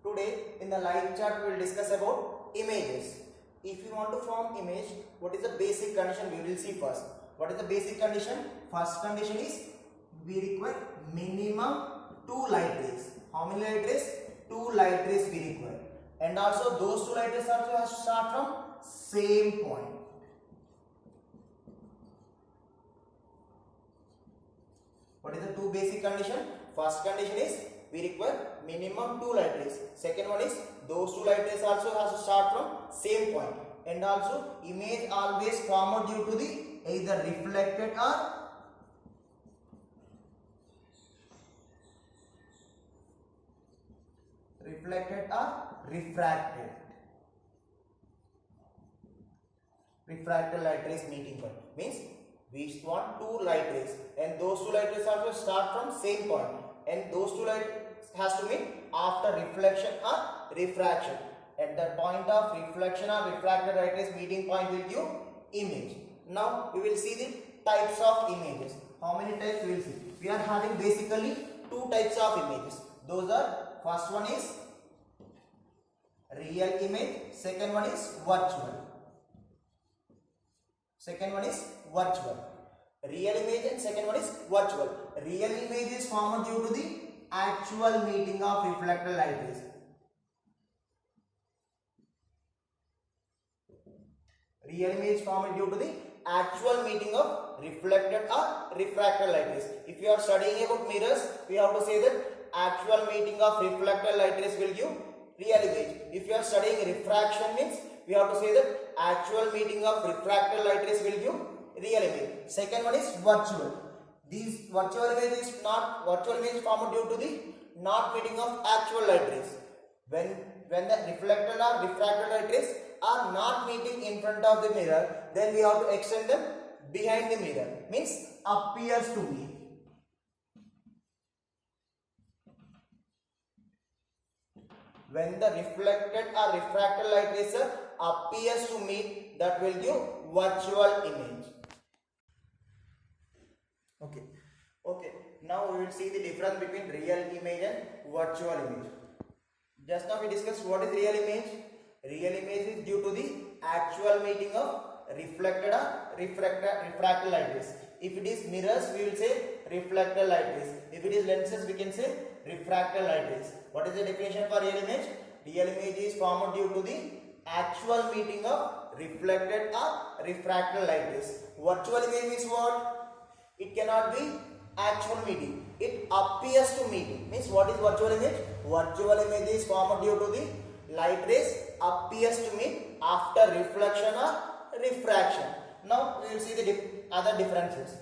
Today in the live chat we will discuss about images. If you want to form image, what is the basic condition we will see first. What is the basic condition? First condition is we require minimum 2 light rays. How many light rays? 2 light rays we require. And also those 2 light rays also have to start from same point. What is the two basic condition? First condition is we require minimum 2 light rays. Second one is those 2 light rays also has to start from same point. And also image always formed due to the either reflected or refracted. Refracted light rays meeting point means we want 2 light rays and those 2 light rays also start from same point and those 2 light has to meet after reflection or refraction. At the point of reflection or refracted light rays meeting point will give image. Now we will see the types of images. How many types we will see? We are having basically 2 types of images. Those are, first one is real image, second one is virtual. Second one is virtual. Real image and second one is virtual. Real image is formed due to the actual meeting of reflected light rays. Real image formed due to the actual meeting of reflected or refracted light rays. If you are studying about mirrors, we have to say that actual meeting of reflected light rays will give real image. If you are studying refraction means we have to say that actual meeting of refracted light rays will give real image. Second one is virtual. These virtual image is formed due to the not meeting of actual light rays. When the reflected or refracted light rays are not meeting in front of the mirror, then we have to extend them behind the mirror. Means appears to meet. When the reflected or refracted light rays appears to meet, that will give virtual image. Okay. Now we will see the difference between real image and virtual image. Just now we discussed what is real image. Real image is due to the actual meeting of reflected or refracted light rays. If it is mirrors, we will say reflected light rays. If it is lenses, we can say refracted light rays. What is the definition for real image? Real image is formed due to the actual meeting of reflected or refracted light rays. Virtual image means what? It cannot be actual meeting. It appears to meet. Means what is virtual image? Virtual image is formed due to the light rays appears to meet after reflection or refraction. Now we will see the other differences.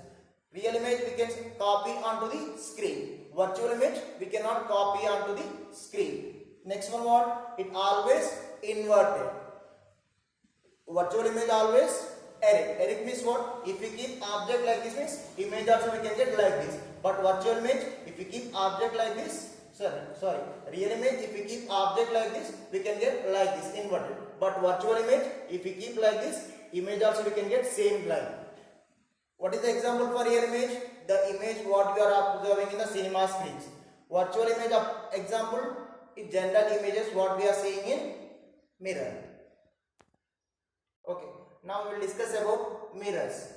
Real image we can copy onto the screen. Virtual image we cannot copy onto the screen. Next one what? It always inverted. Virtual image always erect. Erect means what? If we keep object like this means image also we can get like this. But virtual image if we keep object like this, real image if we keep object like this we can get like this inverted. But virtual image if we keep like this image also we can get same line. What is the example for real image? The image what we are observing in the cinema screens. Virtual image example is general images what we are seeing in mirror. Okay. Now we will discuss about mirrors.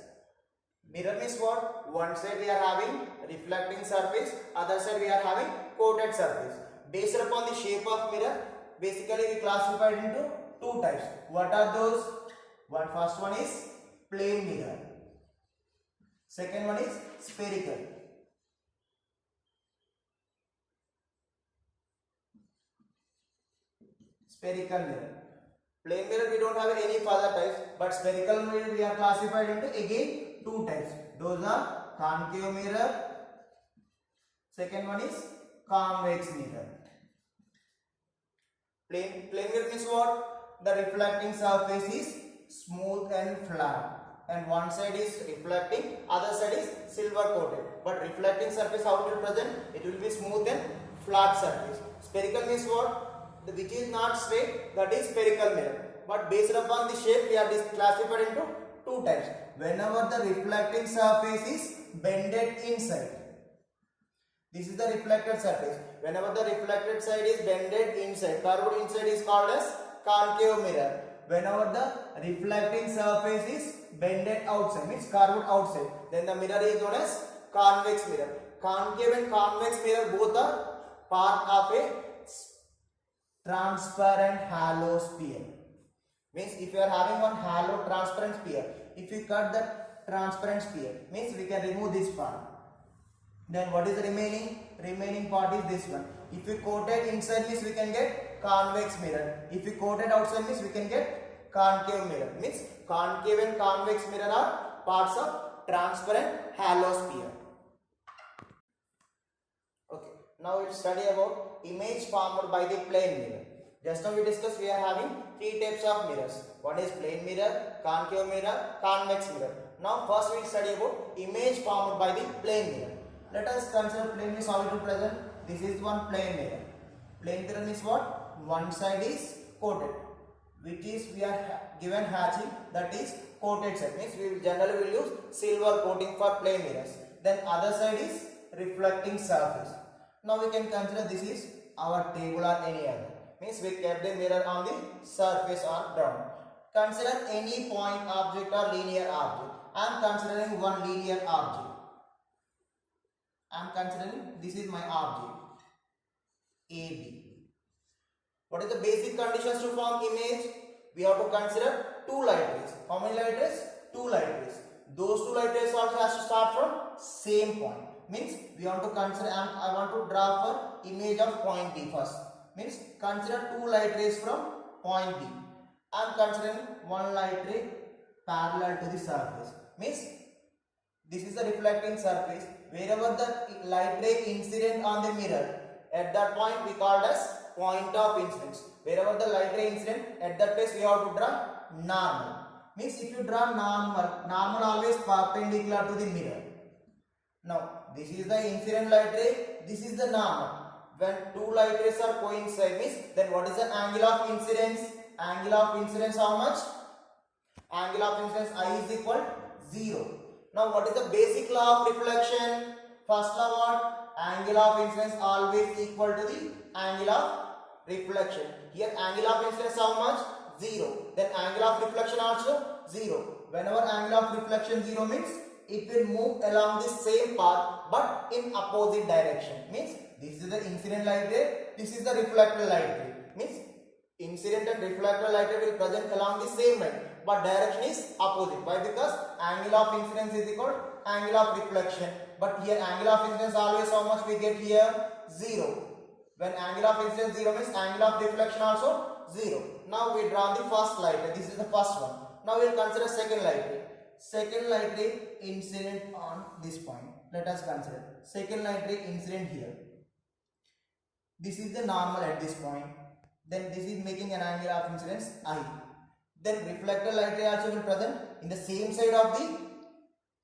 Mirror means what? One side we are having reflecting surface, other side we are having coated surface. Based upon the shape of mirror, basically we classified into 2 types. What are those? First one is plane mirror. Second one is spherical. Spherical mirror. Plane mirror we don't have any further types, but spherical mirror we are classified into again 2 types. Those are concave mirror. Second one is convex mirror. Plane mirror means what? The reflecting surface is smooth and flat. And one side is reflecting, other side is silver coated. But reflecting surface how it will present? It will be smooth and flat surface. Spherical means what? Which is not straight, that is spherical mirror. But based upon the shape we are classified into 2 types. Whenever the reflecting surface is bended inside, This is the reflected surface. Whenever the reflected side is bended inside, curved inside is called as concave mirror. Whenever the reflecting surface is bended outside, means curved outside, then the mirror is known as convex mirror. Concave and convex mirror both are part of a transparent hollow sphere. Means if you are having one hollow transparent sphere, if you cut that transparent sphere, means we can remove this part. Then what is the remaining? Remaining part is this one. If we coat it inside, means we can get convex mirror. If we coat it outside, means we can get concave mirror. Means concave and convex mirror are parts of transparent hollow sphere. Okay. Now we'll study about image formed by the plane mirror. Just now we discussed we are having three types of mirrors. One is plane mirror, concave mirror, convex mirror. Now first we will study about image formed by the plane mirror. Let us consider plane mirror how it will present. This is one plane mirror. Plane mirror means what? One side is coated, which is we are given hatching, that is coated side. Means we generally will use silver coating for plane mirrors. Then other side is reflecting surface. Now we can consider this is our table or any other. Means we kept the mirror on the surface or ground. Consider any point object or linear object. I am considering one linear object. I am considering this is my object AB. What is the basic conditions to form image? We have to consider two light rays. How many light rays? Two light rays. Those two light rays also has to start from same point. Means we want to consider, and I want to draw for image of point B first. Means consider two light rays from point B. I am considering one light ray parallel to the surface. Means this is the reflecting surface. Wherever the light ray incident on the mirror, at that point we called as point of incidence. Wherever the light ray incident, at that place we have to draw normal. Means if you draw normal always perpendicular to the mirror. Now this is the incident light ray, this is the normal. When two light rays are coincide, means then what is the angle of incidence? Angle of incidence how much? Angle of incidence I is equal 0. Now what is the basic law of reflection? First law what? Angle of incidence always equal to the angle of reflection. Here angle of incidence how much? 0. Then angle of reflection also 0. Whenever angle of reflection 0 means it will move along the same path but in opposite direction. Means this is the incident light ray, this is the reflected light ray. Means incident and reflected light ray will present along the same line, but direction is opposite. Why? Because angle of incidence is equal to angle of reflection. But here angle of incidence always how much we get here? 0. When angle of incidence 0 means angle of reflection also 0. Now we draw the first light ray. This is the first one. Now we will consider second light ray. Second light ray incident on this point. Let us consider second light ray incident here. This is the normal at this point. Then this is making an angle of incidence I. Then reflected light ray also will present in the same side of the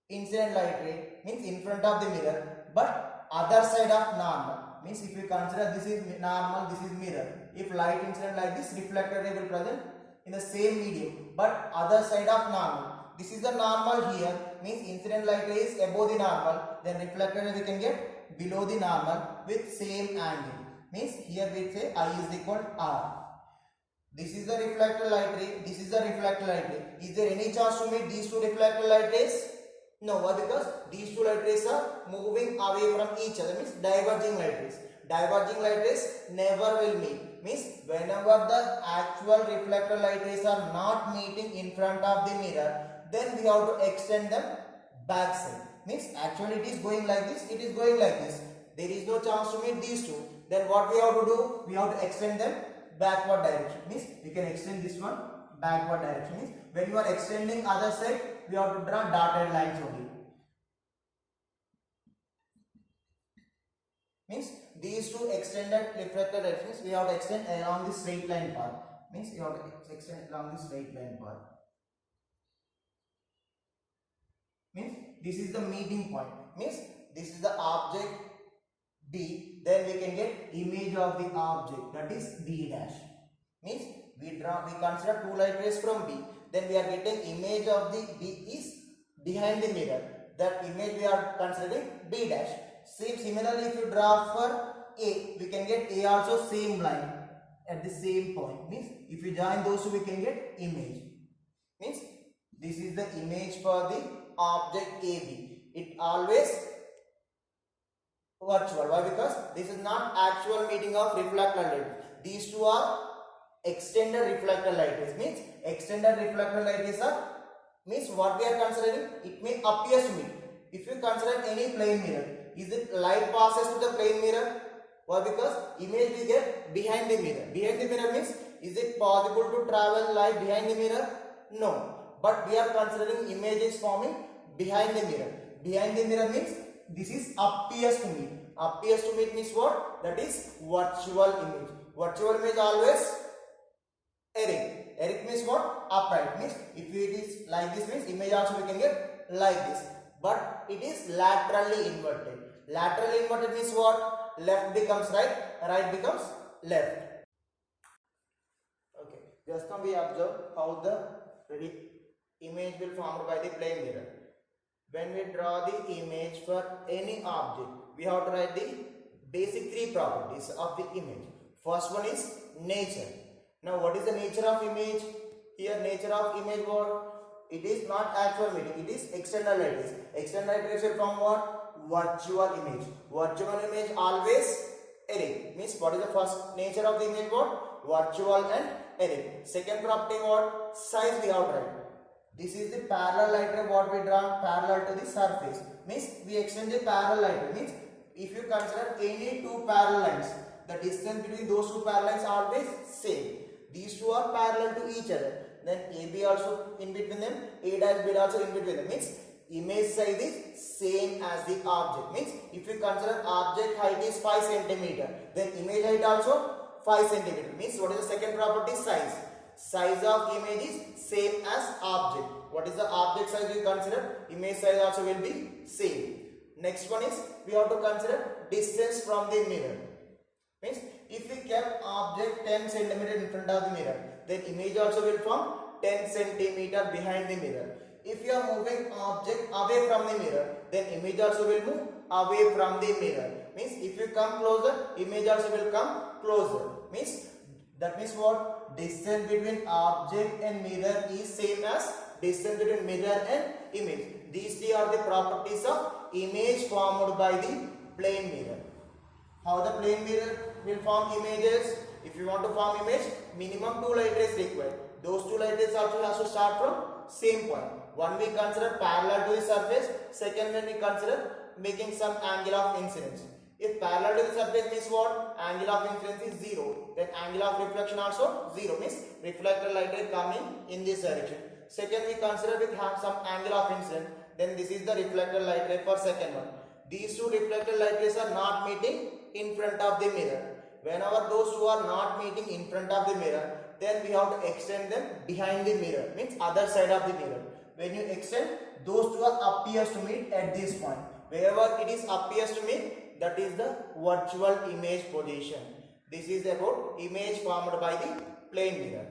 incident light ray, means in front of the mirror, but other side of normal. Means if you consider this is normal, this is mirror. If light incident like this, reflected ray will present in the same medium, but other side of normal. This is the normal here, means incident light ray is above the normal, then reflected ray we can get below the normal with same angle. Means here we say I is equal to R. This is the reflected light ray, this is the reflected light ray. Is there any chance to meet these two reflected light rays? No, why? Because these two light rays are moving away from each other, means diverging light rays. Diverging light rays never will meet. Means whenever the actual reflected light rays are not meeting in front of the mirror, then we have to extend them back side. Means actually it is going like this, it is going like this. There is no chance to meet these two. Then what we have to do? We have to extend them backward direction. Means we can extend this one backward direction. Means when you are extending other side, we have to draw dotted lines only. Means these two extended reflected directions we have to extend along the straight line path. Means you have to extend along the straight line path. Means this is the meeting point. Means this is the object D, then we can get image of the object, that is D dash. Means we consider two light rays from B, then we are getting image of the B is behind the mirror. That image we are considering B dash. Same similarly, if you draw for A, we can get A also same line at the same point. Means if we join those two, we can get image. Means this is the image for the object AB. It always virtual. Why? Because this is not actual meeting of reflector light. These two are extended reflector light rays. Means extended reflector light rays are means what we are considering. It may appear to me. If you consider any plane mirror, is it light passes to the plane mirror? Why? Because image we get behind the mirror. Behind the mirror means is it possible to travel light behind the mirror? No. But we are considering image is forming behind the mirror. Behind the mirror means this is appears to me. Appears to me means what? That is virtual image. Virtual image always erect. Erect means what? Upright. Means if it is like this means image also we can get like this. But it is laterally inverted. Laterally inverted means what? Left becomes right, right becomes left. Okay. Just now we observe how the image will formed by the plane mirror. When we draw the image for any object, we have to write the basic three properties of the image. First one is nature. Now what is the nature of image? Here nature of image what? It is not actual meaning, it is external light rays. External light rays will form what? Virtual image. Virtual image always erect. Means what is the first nature of the image what? Virtual and erect. Second property what? Size we have to write. This is the parallel light ray what we draw parallel to the surface. Means we extend the parallel light ray. Means if you consider any two parallel lines, the distance between those two parallel lines are always same. These two are parallel to each other. Then AB also in between them, A dash B also in between them. Means image size is same as the object. Means if you consider object height is 5 cm, then image height also 5 cm. Means what is the second property? Size. Size of image is same as object. What is the object size we consider? Image size also will be same. Next one is we have to consider distance from the mirror. Means if we kept object 10 cm in front of the mirror, then image also will form 10 cm behind the mirror. If you are moving object away from the mirror, then image also will move away from the mirror. Means if you come closer, image also will come closer. Means that means what? Distance between object and mirror is same as distance between mirror and image. These three are the properties of image formed by the plane mirror. How the plane mirror will form images? If you want to form image, minimum 2 light rays required. Those 2 light rays also has to start from same point. One we consider parallel to the surface. Second when we consider making some angle of incidence. If parallel to the surface means what? Angle of incidence is 0. Then angle of reflection also 0. Means reflected light ray coming in this direction. Second we consider with have some angle of incidence. Then this is the reflected light ray for second one. These two reflected light rays are not meeting in front of the mirror. Whenever those two are not meeting in front of the mirror, then we have to extend them behind the mirror. Means other side of the mirror. When you extend, those two are appears to meet at this point. Wherever it is appears to meet, that is the virtual image position. This is about image formed by the plane mirror.